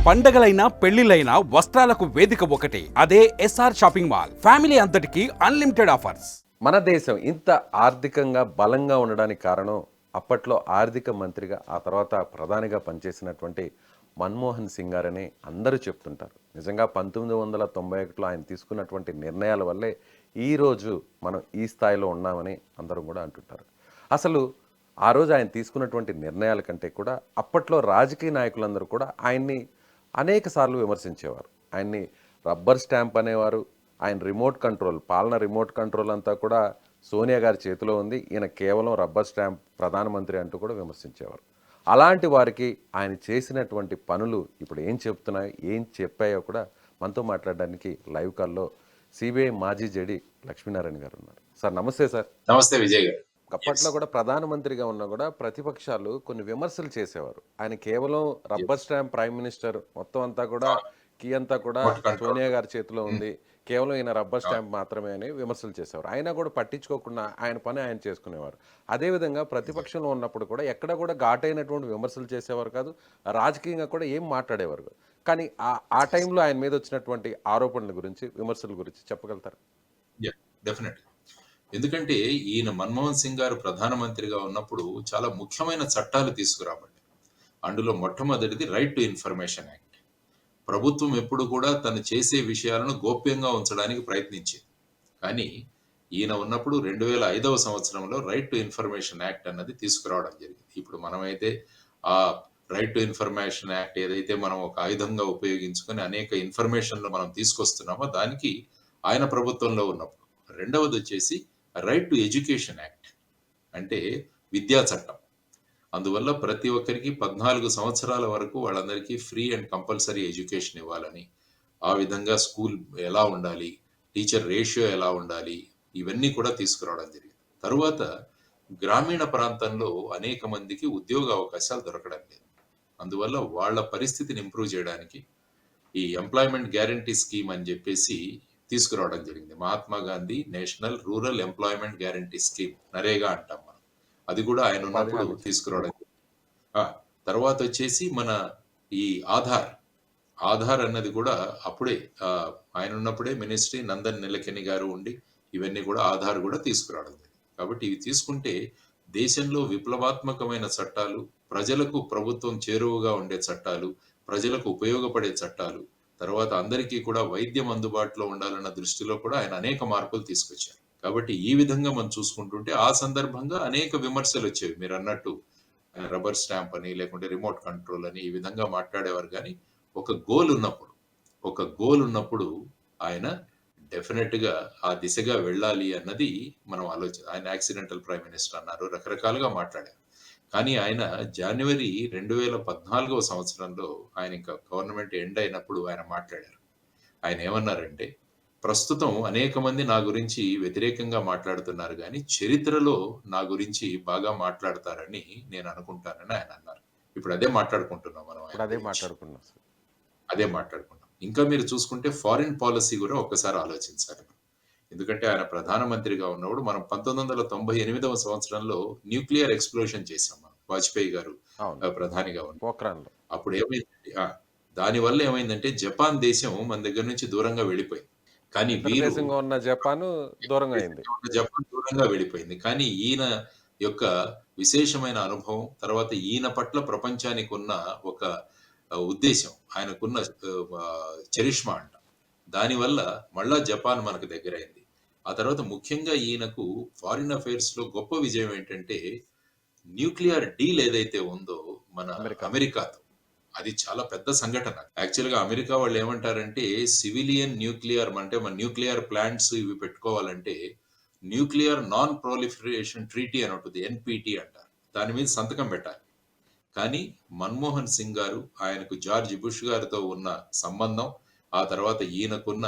పండగలైనా పెళ్లిలైనా వస్త్రాలకు వేదిక ఒకటే, అదే ఎస్ఆర్ షాపింగ్ మాల్. ఫ్యామిలీ అంతటికి అన్లిమిటెడ్ ఆఫర్స్. మన దేశం ఇంత ఆర్థికంగా బలంగా ఉండడానికి కారణం అప్పట్లో ఆర్థిక మంత్రిగా ఆ తర్వాత ప్రధానిగా పనిచేసినటువంటి మన్మోహన్ సింగ్ గారని అందరూ చెప్తుంటారు. నిజంగా 1991లో ఆయన తీసుకున్నటువంటి నిర్ణయాల వల్లే ఈరోజు మనం ఈ స్థాయిలో ఉన్నామని అందరూ కూడా అంటుంటారు. అసలు ఆ రోజు ఆయన తీసుకున్నటువంటి నిర్ణయాల కంటే కూడా అప్పట్లో రాజకీయ నాయకులందరూ కూడా ఆయన్ని అనేక సార్లు విమర్శించేవారు. ఆయన్ని రబ్బర్ స్టాంప్ అనేవారు. ఆయన రిమోట్ కంట్రోల్, పాలన రిమోట్ కంట్రోల్ అంతా కూడా సోనియా గారి చేతిలో ఉంది, ఈయన కేవలం రబ్బర్ స్టాంప్ ప్రధానమంత్రి అంటూ కూడా విమర్శించేవారు. అలాంటి వారికి ఆయన చేసినటువంటి పనులు ఇప్పుడు ఏం చెప్తున్నాయో, ఏం చెప్పాయో కూడా మనతో మాట్లాడడానికి లైవ్ కాల్లో సిబిఐ మాజీ జేడీ లక్ష్మీనారాయణ గారు ఉన్నారు. సార్ నమస్తే. సార్ నమస్తే విజయ్ గారు. అప్పట్లో కూడా ప్రధానమంత్రిగా ఉన్నా కూడా ప్రతిపక్షాలు కొన్ని విమర్శలు చేసేవారు. ఆయన కేవలం రబ్బర్ స్టాంప్ ప్రైమ్ మినిస్టర్, మొత్తం అంతా కూడా కీ అంతా కూడా సోనియా గారి చేతిలో ఉంది, కేవలం ఈయన రబ్బర్ స్టాంప్ మాత్రమే అని విమర్శలు చేసేవారు. అయినా కూడా పట్టించుకోకుండా ఆయన పని ఆయన చేసుకునేవారు. అదేవిధంగా ప్రతిపక్షంలో ఉన్నప్పుడు కూడా ఎక్కడ కూడా ఘాటైనటువంటి విమర్శలు చేసేవారు కాదు, రాజకీయంగా కూడా ఏం మాట్లాడేవారు కాదు. కానీ ఆ టైంలో ఆయన మీద వచ్చినటువంటి ఆరోపణల గురించి, విమర్శల గురించి చెప్పగలుగుతారు? డెఫినెట్. ఎందుకంటే ఈయన మన్మోహన్ సింగ్ గారు ప్రధానమంత్రిగా ఉన్నప్పుడు చాలా ముఖ్యమైన చట్టాలు తీసుకురాబడ్డాయి. అందులో మొట్టమొదటిది రైట్ టు ఇన్ఫర్మేషన్ యాక్ట్. ప్రభుత్వం ఎప్పుడు కూడా తను చేసే విషయాలను గోప్యంగా ఉంచడానికి ప్రయత్నించింది. కానీ ఈయన ఉన్నప్పుడు 2005వ సంవత్సరంలో రైట్ టు ఇన్ఫర్మేషన్ యాక్ట్ అన్నది తీసుకురావడం జరిగింది. ఇప్పుడు మనమైతే ఆ రైట్ టు ఇన్ఫర్మేషన్ యాక్ట్ ఏదైతే మనం ఒక ఆయుధంగా ఉపయోగించుకొని అనేక ఇన్ఫర్మేషన్లు మనం తీసుకొస్తున్నామో దానికి ఆయన ప్రభుత్వంలో ఉన్నప్పుడు. రెండవది వచ్చేసి రైట్ టు ఎడ్యుకేషన్ యాక్ట్, అంటే విద్యా చట్టం. అందువల్ల ప్రతి ఒక్కరికి 14 సంవత్సరాల వరకు వాళ్ళందరికీ ఫ్రీ అండ్ కంపల్సరీ ఎడ్యుకేషన్ ఇవ్వాలని, ఆ విధంగా స్కూల్ ఎలా ఉండాలి, టీచర్ రేషియో ఎలా ఉండాలి, ఇవన్నీ కూడా తీసుకురావడం జరిగింది. తరువాత గ్రామీణ ప్రాంతంలో అనేక మందికి ఉద్యోగ అవకాశాలు దొరకడం లేదు. అందువల్ల వాళ్ళ పరిస్థితిని ఇంప్రూవ్ చేయడానికి ఈ ఎంప్లాయ్మెంట్ గ్యారంటీ స్కీమ్ అని చెప్పేసి తీసుకురావడం జరిగింది. Mahatma Gandhi national rural employment guarantee scheme, NREGA అంటాం మనం. అది కూడా ఆయన ఉన్నప్పుడు తీసుకురావడం. తర్వాత వచ్చేసి మన ఈ ఆధార్ అన్నది కూడా అప్పుడే ఆయన ఉన్నప్పుడే మినిస్ట్రీ నందన్ నిలకెని గారు ఉండి ఇవన్నీ కూడా ఆధార్ కూడా తీసుకురావడం జరిగింది. కాబట్టి ఇవి తీసుకుంటే దేశంలో విప్లవాత్మకమైన చట్టాలు, ప్రజలకు ప్రభుత్వం చేరువగా ఉండే చట్టాలు, ప్రజలకు ఉపయోగపడే చట్టాలు, తర్వాత అందరికీ కూడా వైద్యం అందుబాటులో ఉండాలన్న దృష్టిలో కూడా ఆయన అనేక మార్పులు తీసుకొచ్చారు. కాబట్టి ఈ విధంగా మనం చూసుకుంటుంటే ఆ సందర్భంగా అనేక విమర్శలు వచ్చేవి. మీరు అన్నట్టు రబ్బర్ స్టాంప్ అని, లేకుంటే రిమోట్ కంట్రోల్ అని ఈ విధంగా మాట్లాడేవారు. కానీ ఒక గోల్ ఉన్నప్పుడు ఆయన డెఫినెట్ గా ఆ దిశగా వెళ్ళాలి అన్నది మనం ఆలోచన. ఆయన యాక్సిడెంటల్ ప్రైమ్ మినిస్టర్ అన్నారు, రకరకాలుగా మాట్లాడారు. కానీ ఆయన జనవరి 2014వ సంవత్సరంలో ఆయన ఇంకా గవర్నమెంట్ ఎండ్ అయినప్పుడు ఆయన మాట్లాడారు. ఆయన ఏమన్నారంటే, ప్రస్తుతం అనేక మంది నా గురించి వ్యతిరేకంగా మాట్లాడుతున్నారు కానీ చరిత్రలో నా గురించి బాగా మాట్లాడతారని నేను అనుకుంటానని ఆయన అన్నారు. ఇప్పుడు అదే మాట్లాడుకుంటున్నాం మనం. అదే మాట్లాడుకుంటాం. ఇంకా మీరు చూసుకుంటే ఫారిన్ పాలసీ కూడా ఒక్కసారి ఆలోచించాలి. ఎందుకంటే ఆయన ప్రధానమంత్రిగా ఉన్నప్పుడు మనం 1998వ సంవత్సరంలో న్యూక్లియర్ ఎక్స్ప్లోషన్ చేసాం మనం, వాజ్పేయి గారు ప్రధానిగా ఉన్నారు. అప్పుడు ఏమైందంటే, దానివల్ల ఏమైందంటే జపాన్ దేశం మన దగ్గర నుంచి దూరంగా వెళ్ళిపోయింది. కానీ జపాన్ దూరంగా వెళ్ళిపోయింది. కానీ ఈయన యొక్క విశేషమైన అనుభవం, తర్వాత ఈయన పట్ల ప్రపంచానికి ఉన్న ఒక ఉద్దేశం, ఆయనకున్న చరిష్మా అంట, దానివల్ల మళ్ళా జపాన్ మనకు దగ్గరైంది. ఆ తర్వాత ముఖ్యంగా ఈయనకు ఫారిన్ అఫైర్స్ లో గొప్ప విజయం ఏంటంటే న్యూక్లియర్ డీల్ ఏదైతే ఉందో మన అమెరికాతో, అది చాలా పెద్ద సంఘటన. యాక్చువల్ గా అమెరికా వాళ్ళు ఏమంటారంటే సివిలియన్ న్యూక్లియర్, అంటే మన న్యూక్లియర్ ప్లాంట్స్ ఇవి పెట్టుకోవాలంటే న్యూక్లియర్ నాన్ ప్రొలిఫరేషన్ ట్రీటీ అని ఉంటుంది, ఎన్పిటి అంటారు. దాని మీద సంతకం పెట్టాలి. కానీ మన్మోహన్ సింగ్ గారు, ఆయనకు జార్జ్ బుష్ గారితో ఉన్న సంబంధం, ఆ తర్వాత ఈయనకున్న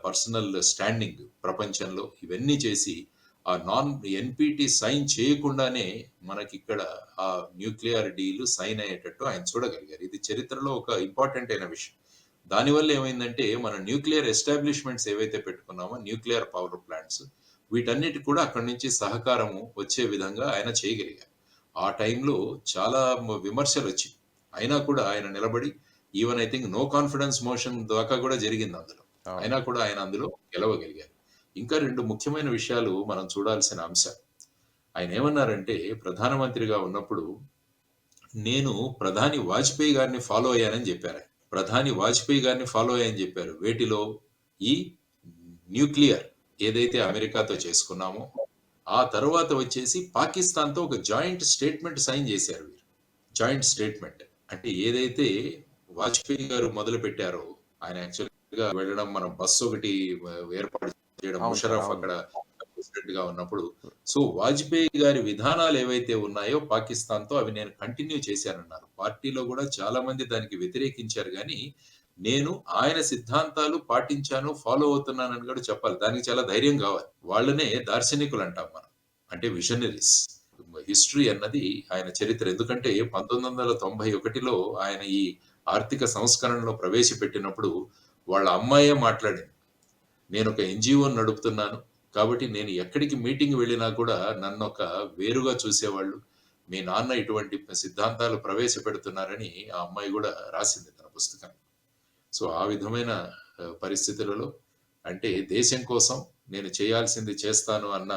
పర్సనల్ స్టాండింగ్ ప్రపంచంలో, ఇవన్నీ చేసి ఆ నాన్ ఎన్పిటి సైన్ చేయకుండానే మనకి ఇక్కడ ఆ న్యూక్లియర్ డీల్ సైన్ అయ్యేటట్టు ఆయన చూడగలిగారు. ఇది చరిత్రలో ఒక ఇంపార్టెంట్ అయిన విషయం. దానివల్ల ఏమైందంటే మన న్యూక్లియర్ ఎస్టాబ్లిష్మెంట్స్ ఏవైతే పెట్టుకున్నామో, న్యూక్లియర్ పవర్ ప్లాంట్స్, వీటన్నిటి కూడా అక్కడి నుంచి సహకారము వచ్చే విధంగా ఆయన చేయగలిగారు. ఆ టైంలో చాలా విమర్శలు వచ్చాయి. అయినా కూడా ఆయన నిలబడి even I think no confidence motion దాకా కూడా జరిగింది అందులో. అవును. అయినా కూడా ఆయన అందులో గెలవగలిగారు. ఇంకా 2 ముఖ్యమైన విషయాలు మనం చూడాల్సిన అంశం. ఆయన ఏమన్నారంటే ప్రధానమంత్రిగా ఉన్నప్పుడు నేను ప్రధాని వాజ్పేయి గారిని ఫాలో అయ్యానని చెప్పారు ఆయన. ప్రధాని వాజ్పేయి గారిని ఫాలో అయ్యానని చెప్పారు. వేటిలో? ఈ న్యూక్లియర్ ఏదైతే అమెరికాతో చేసుకున్నామో, ఆ తర్వాత వచ్చేసి పాకిస్తాన్‌తో ఒక జాయింట్ స్టేట్మెంట్ సైన్ చేశారు వీరు. Joint statement. అంటే ఏదైతే వాజ్పేయి గారు మొదలుపెట్టారో, ఆయన యాక్చువల్‌గా వెళ్ళడం మనం బస్సు ఒకటి ఏర్పాటు చేయడం అవును సార్. ముషర్రఫ్ అవును. అక్కడ ప్రెసిడెంట్‌గా ఉన్నప్పుడు. సో, వాజ్పేయి గారి విధానాలు ఏవైతే ఉన్నాయో పాకిస్తాన్‌తో అవి నేను కంటిన్యూ చేశానన్నారు. పార్టీలో కూడా చాలా మంది దానికి వ్యతిరేకించారు గానీ, నేను ఆయన సిద్ధాంతాలు పాటించాను, ఫాలో అవుతున్నానని కూడా చెప్పాలి. దానికి చాలా ధైర్యం కావాలి. వాళ్ళనే దార్శనికులు అంటాం మనం. అంటే విషనరీస్. హిస్టరీ అన్నది ఆయన చరిత్ర. ఎందుకంటే 1991లో ఆయన ఈ ఆర్థిక సంస్కరణలో ప్రవేశపెట్టినప్పుడు వాళ్ళ అమ్మాయే మాట్లాడింది. నేనొక ఎన్‌జీఓని నడుపుతున్నాను. కాబట్టి నేను ఎక్కడికి మీటింగ్ వెళ్ళినా కూడా నన్నొక వేరుగా చూసేవాళ్ళు. మీ నాన్న ఇటువంటి సిద్ధాంతాలు ప్రవేశపెడుతున్నారని ఆ అమ్మాయి గూడా రాసింది తన పుస్తకంలో. సో, ఆ విధమైన పరిస్థితులలో అంటే దేశం కోసం నేను చేయాల్సింది చేస్తాను అన్న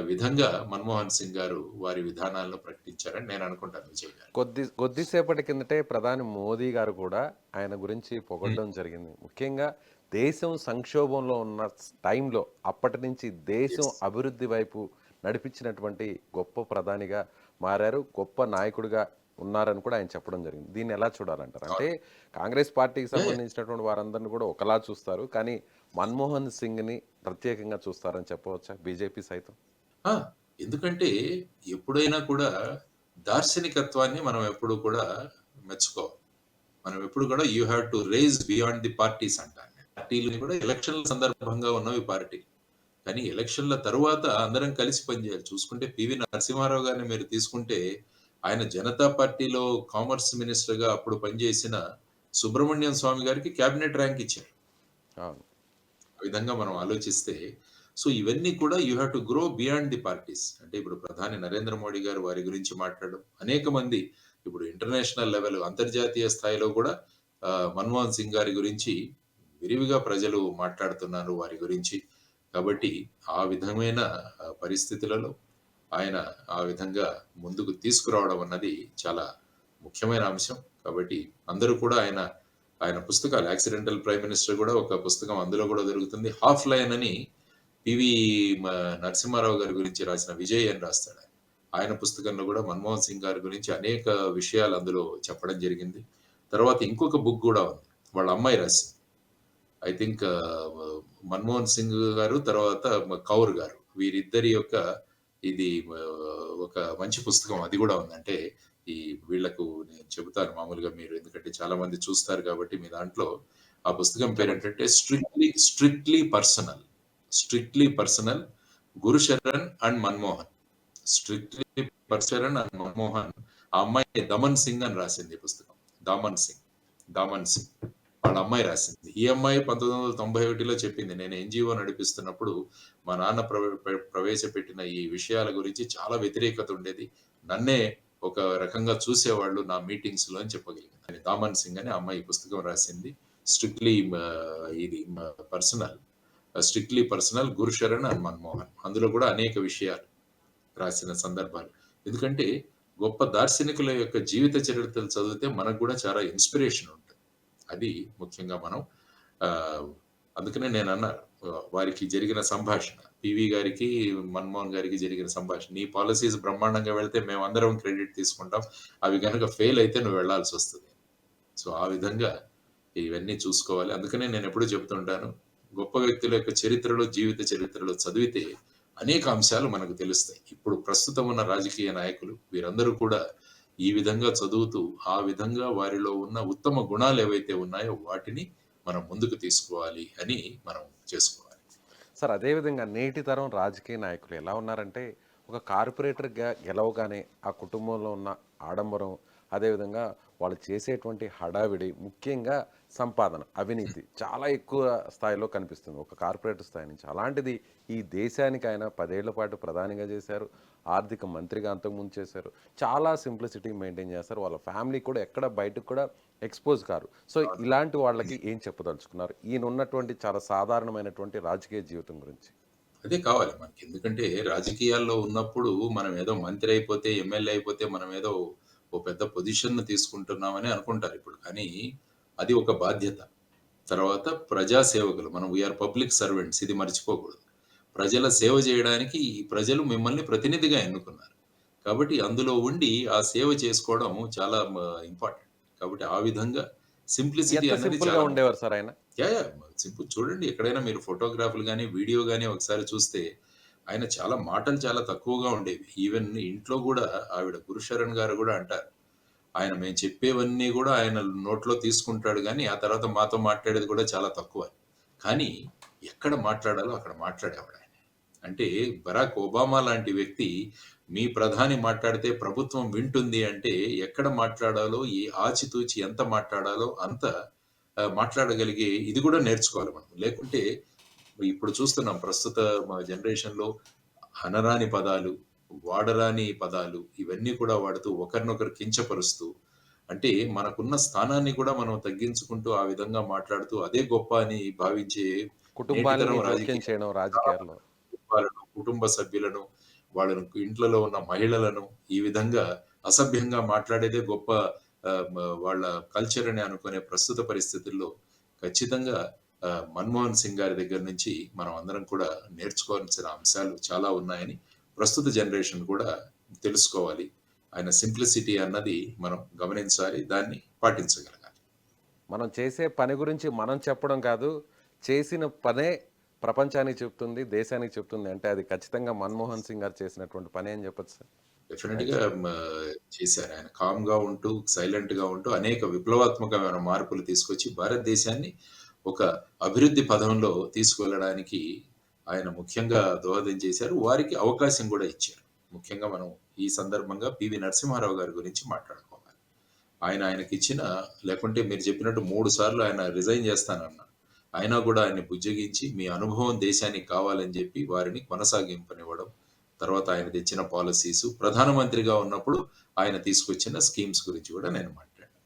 విధంగా మన్మోహన్ సింగ్ గారు వారి విధానాలను ప్రకటించారని నేను అనుకుంటాను విజయ్ గారు. కొద్దిసేపటి కిందటే ప్రధాని మోదీ గారు కూడా ఆయన గురించి హ్మ్. పొగడడం జరిగింది. ముఖ్యంగా దేశం సంక్షోభంలో ఉన్న టైంలో అప్పటి నుంచి దేశం యెస్. అభివృద్ధి వైపు నడిపించినటువంటి గొప్ప ప్రధానిగా మారారు. గొప్ప నాయకుడిగా ఉన్నారని కూడా ఆయన చెప్పడం జరిగింది. దీన్ని ఎలా చూడాలంటారు? అంటే అవును. కాంగ్రెస్ పార్టీకి యాహ్! యాహ్! సంబంధించినటువంటి వారందరిని కూడా ఒకలా చూస్తారు. కానీ మన్మోహన్ సింగ్‌ని ప్రత్యేకంగా చూస్తారని చెప్పవచ్చా బీజేపీ సైతం? ఆ! ఎందుకంటే ఎప్పుడైనా కూడా దార్శనికత్వాన్ని మనం ఎప్పుడు కూడా మెచ్చుకోవాలి. మనం ఎప్పుడు కూడా you have to rise beyond the parties అంటాను నేను. పార్టీలని కూడా ఎలక్షన్ల సందర్భంగా ఉన్నవి పార్టీ. కానీ ఎలక్షన్ల తరువాత అందరం కలిసి పనిచేయాలి. చూసుకుంటే పివి నరసింహారావు గారిని మీరు తీసుకుంటే ఆయన జనతా పార్టీలో కామర్స్ మినిస్టర్‌గా అప్పుడు పనిచేసిన సుబ్రహ్మణ్యం స్వామి గారికి క్యాబినెట్ ర్యాంక్ ఇచ్చారు. అవును. ఆ విధంగా మనం ఆలోచిస్తే సో ఇవన్నీ కూడా you have to grow beyond the parties. అంటే ఇప్పుడు ప్రధాని నరేంద్ర మోడీ గారు వారి గురించి మాట్లాడడం. అనేక మంది ఇప్పుడు ఇంటర్నేషనల్ లెవెల్ అంతర్జాతీయ స్థాయిలో కూడా మన్మోహన్ సింగ్ గారి గురించి విరివిగా ప్రజలు మాట్లాడుతున్నారు వారి గురించి. కాబట్టి ఆ విధమైన పరిస్థితులలో ఆయన ఆ విధంగా ముందుకు తీసుకురావడం అన్నది చాలా ముఖ్యమైన అంశం. కాబట్టి అందరూ కూడా ఆయన పుస్తకాలు 'యాక్సిడెంటల్ ప్రైమ్ మినిస్టర్' కూడా ఒక పుస్తకం అందులో కూడా దొరుకుతుంది. 'హాఫ్ లయన్' అని పివి మ నరసింహారావు గారి గురించి రాసిన 'విజయ్' అని రాస్తాడు ఆయన. ఆయన పుస్తకంలో కూడా మన్మోహన్ సింగ్ గారి గురించి అనేక విషయాలు అందులో చెప్పడం జరిగింది. తర్వాత ఇంకొక బుక్ గూడా ఉంది. వాళ్ళ అమ్మాయి రాసింది. ఐ థింక్ మన్మోహన్ సింగ్ గారు, తర్వాత కౌర్ గారు. వీరిద్దరి యొక్క ఇది ఒక మంచి పుస్తకం అది గూడా ఉంది. అంటే ఈ వీళ్ళకు నేను చెబుతాను మామూలుగా మీరు ఎందుకంటే చాలా మంది చూస్తారు కాబట్టి మీ దాంట్లో ఆ పుస్తకం చెప్పండి సార్. పేరేంటంటే strictly personal. 'Strictly personal' Gursharan and Manmohan. 'Strictly personal' and Manmohan. ఆ అమ్మాయి దమన్ సింగ్ అని రాసింది ఈ పుస్తకం. దామన్ సింగ్. దామన్ సింగ్. వాళ్ళ అమ్మాయి రాసింది. ఈ అమ్మాయి 1991లో చెప్పింది. నేను ఎన్‌జీఓ నడిపిస్తున్నప్పుడు మా నాన్న ప్రవేశపెట్టిన ఈ విషయాల గురించి చాలా వ్యతిరేకత ఉండేది. నన్నే ఒక రకంగా చూసేవాళ్ళు నా మీటింగ్స్‌లో అని చెప్పగలిగింది. అని దామన్ సింగ్ అని ఆ అమ్మాయి ఈ పుస్తకం రాసింది. స్ట్రిక్ట్‌లీ ఇది personal. 'Strictly personal' Gursharan and Manmohan. అందులో కూడా అనేక విషయాలు రాసిన సందర్భాలు. ఎందుకంటే గొప్ప దార్శనికుల యొక్క జీవిత చరిత్రలు చదివితే మనకు కూడా చాలా ఇన్‌స్పిరేషన్ ఉంటుంది. అది ముఖ్యంగా మనం అందుకనే నేనన్నా వారికి జరిగిన సంభాషణ. పివి గారికి, మన్మోహన్ గారికి జరిగిన సంభాషణ. నీ పాలిసీస్ బ్రహ్మాండంగా వెళ్తే మేమందరం క్రెడిట్ తీసుకుంటాం. అవి గనక ఫెయిల్ అయితే నువ్వు వెళ్ళాల్సొస్తది. సో, ఆ విధంగా ఇవన్నీ చూసుకోవాలి. అందుకనే నేనెప్పుడూ చెప్తుంటాను. గొప్ప వ్యక్తుల యొక్క చరిత్రలో, జీవిత చరిత్రలో చదివితే అనేక అంశాలు మనకు తెలుస్తాయి. ఇప్పుడు ప్రస్తుతం ఉన్న రాజకీయ నాయకులు వీరందరూ కూడా ఈ విధంగా చదువుతూ, ఆ విధంగా వారిలో ఉన్న ఉత్తమ గుణాలేవైతే ఉన్నాయో వాటిని మనం ముందుకు తీసుకోవాలి అని మనం చేసుకోవాలి. సార్ అదేవిధంగా నేటి తరం రాజకీయ నాయకులు ఎలా ఉన్నారంటే ఒక కార్పొరేటర్గా గెలవగానే ఆ కుటుంబంలో ఉన్న ఆడంబరం, అదేవిధంగా వాళ్ళు చేసేటువంటి హడావిడి, ముఖ్యంగా సంపాదన, అవినీతి చాలా ఎక్కువ స్థాయిలో కనిపిస్తుంది ఒక కార్పొరేట్ స్థాయి నుంచి. అలాంటిది ఈ దేశానికి ఆయన 10 ఏళ్ల పాటు ప్రధానిగా చేశారు, ఆర్థిక మంత్రిగా అంతకుముందు చేశారు. చాలా సింప్లిసిటీ మెయింటైన్ చేస్తారు. వాళ్ళ ఫ్యామిలీ కూడా ఎక్కడ బయటకు కూడా ఎక్స్పోజ్ కారు. సో ఇలాంటి వాళ్ళకి ఏం చెప్పదలుచుకున్నారు ఈయన ఉన్నటువంటి చాలా సాధారణమైనటువంటి రాజకీయ జీవితం గురించి? అదే కావాలి మనకి. ఎందుకంటే రాజకీయాల్లో ఉన్నప్పుడు మనం ఏదో మంత్రి అయిపోతే, ఎమ్మెల్యే అయిపోతే మనం ఏదో ఓ పెద్ద పొజిషన్ తీసుకుంటున్నామని అనుకుంటారు ఇప్పుడు. కానీ అది ఒక బాధ్యత. తర్వాత ప్రజా సేవకులు. మనం వీఆర్ పబ్లిక్ సర్వెంట్స్, ఇది మర్చిపోకూడదు. ప్రజల సేవ చేయడానికి ఈ ప్రజలు మిమ్మల్ని ప్రతినిధిగా ఎన్నుకున్నారు. కాబట్టి అందులో ఉండి ఆ సేవ చేసుకోవడం చాలా ఇంపార్టెంట్. కాబట్టి ఆ విధంగా సింప్లిసిటీ ఎంత అన్నది సింపుల్గా చాలా ఉండేవారు సార్ ఆయన? యాహ్! సింపుల్ చూడండి, ఎక్కడైనా మీరు ఫోటోగ్రాఫ్‌లు గాని, వీడియో గాని ఒకసారి చూస్తే ఆయన చాలా మాటలు చాలా తక్కువగా ఉండేవి. ఈవెన్ ఇంట్లో గూడా ఆవిడ గురుశరణ్ గారు గూడా అంటారు. ఆయన మేము చెప్పేవన్నీ గూడా ఆయన నోట్లో తీసుకుంటాడు గానీ, ఆ తర్వాత మాతో మాట్లాడేది కూడా చాలా తక్కువ. కానీ ఎక్కడ మాట్లాడాలో అక్కడ మాట్లాడేవాడాయన. అంటే బరాక్ ఒబామా లాంటి వ్యక్తి మీ ప్రధాని మాట్లాడితే ప్రభుత్వం వింటుంది అంటే ఎక్కడ మాట్లాడాలో, ఆచితూచి ఎంత మాట్లాడాలో అంత మాట్లాడగలిగే ఇది కూడా నేర్చుకోవాలి మనం. లేకుంటే ఇప్పుడు చూస్తున్నాం ప్రస్తుత జనరేషన్‌లో అనరాని పదాలు, వాడరాని పదాలు ఇవన్నీ కూడా వాడుతూ ఒకరినొకరు కించపరుస్తూ, అంటే మనకున్న స్థానాన్ని కూడా మనం తగ్గించుకుంటూ ఆ విధంగా మాట్లాడుతూ అదే గొప్ప అని భావించే కుటుంబాలని నేటితరం జోక్యం రాజకీయ చేయడం రాజకీయాల్లో. కుటుంబాలను, కుటుంబ సభ్యులను, వాళ్ళను ఇంట్లలో ఉన్న మహిళలను ఈ విధంగా అసభ్యంగా మాట్లాడేదే గొప్ప వాళ్ళ కల్చర్ అని అనుకునే ప్రస్తుత పరిస్థితుల్లో ఖచ్చితంగా మన్మోహన్ సింగ్ గారి దగ్గర నుంచి మనం అందరం కూడా నేర్చుకోవాల్సిన అంశాలు చాలా ఉన్నాయని ప్రస్తుత జనరేషన్ కూడా తెలుసుకోవాలి. ఆయన సింప్లిసిటీ అన్నది మనం గమనించాలి. దాన్ని పాటించగలగాలి. మనం చేసే పని గురించి మనం చెప్పడం కాదు, చేసిన పనే ప్రపంచానికి చెప్తుంది, దేశానికి చెప్తుంది. అంటే అది ఖచ్చితంగా మన్మోహన్ సింగ్ గారు చేసినటువంటి పని అని చెప్పొచ్చు సార్. డెఫినెట్‌గా చేశారు. ఆయన కామ్‌గా ఉంటూ, సైలెంట్‌గా ఉంటూ అనేక విప్లవాత్మకమైన మార్పులు తీసుకొచ్చి భారతదేశాన్ని ఒక అభివృద్ధి పథంలో తీసుకువెళ్ళడానికి ఆయన ముఖ్యంగా దోహదం చేశారు. వారికి అవకాశం కూడా ఇచ్చారు. ముఖ్యంగా మనం ఈ సందర్భంగా పివి నరసింహారావు గారి గురించి మాట్లాడుకోవాలి. ఆయనకిచ్చిన, లేకుంటే మీరు చెప్పినట్టు 3 సార్లు ఆయన రిజైన్ చేస్తానన్నారు. అయినా కూడా ఆయన్ని బుజ్జగించి మీ అనుభవం దేశానికి కావాలని చెప్పి వారిని కొనసాగింపనివ్వడం. తర్వాత ఆయన తెచ్చిన పాలిసీస్, ప్రధానమంత్రిగా ఉన్నప్పుడు ఆయన తీసుకొచ్చిన స్కీమ్స్ గురించి కూడా నేను మాట్లాడాను.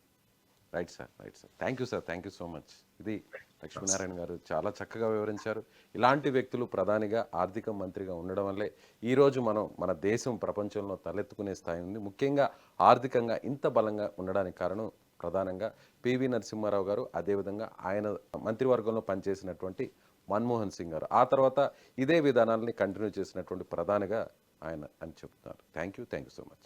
Right sir, right sir. Thank you sir, thank you so much. ఇది లక్ష్మీనారాయణ గారు చాలా చక్కగా వివరించారు. ఇలాంటి వ్యక్తులు ప్రధానిగా, ఆర్థిక మంత్రిగా ఉండడం వల్లే ఈరోజు మనం మన దేశం ప్రపంచంలో తలెత్తుకునే స్థాయి ఉంది. ముఖ్యంగా ఆర్థికంగా ఇంత బలంగా ఉండడానికి కారణం ప్రధానంగా పివి నరసింహారావు గారు, అదేవిధంగా ఆయన మంత్రివర్గంలో పనిచేసినటువంటి మన్మోహన్ సింగ్ గారు. ఆ తర్వాత ఇదే విధానాలని కంటిన్యూ చేసినటువంటి ప్రధానిగా ఆయన అని చెప్తున్నారు. Thank you so much.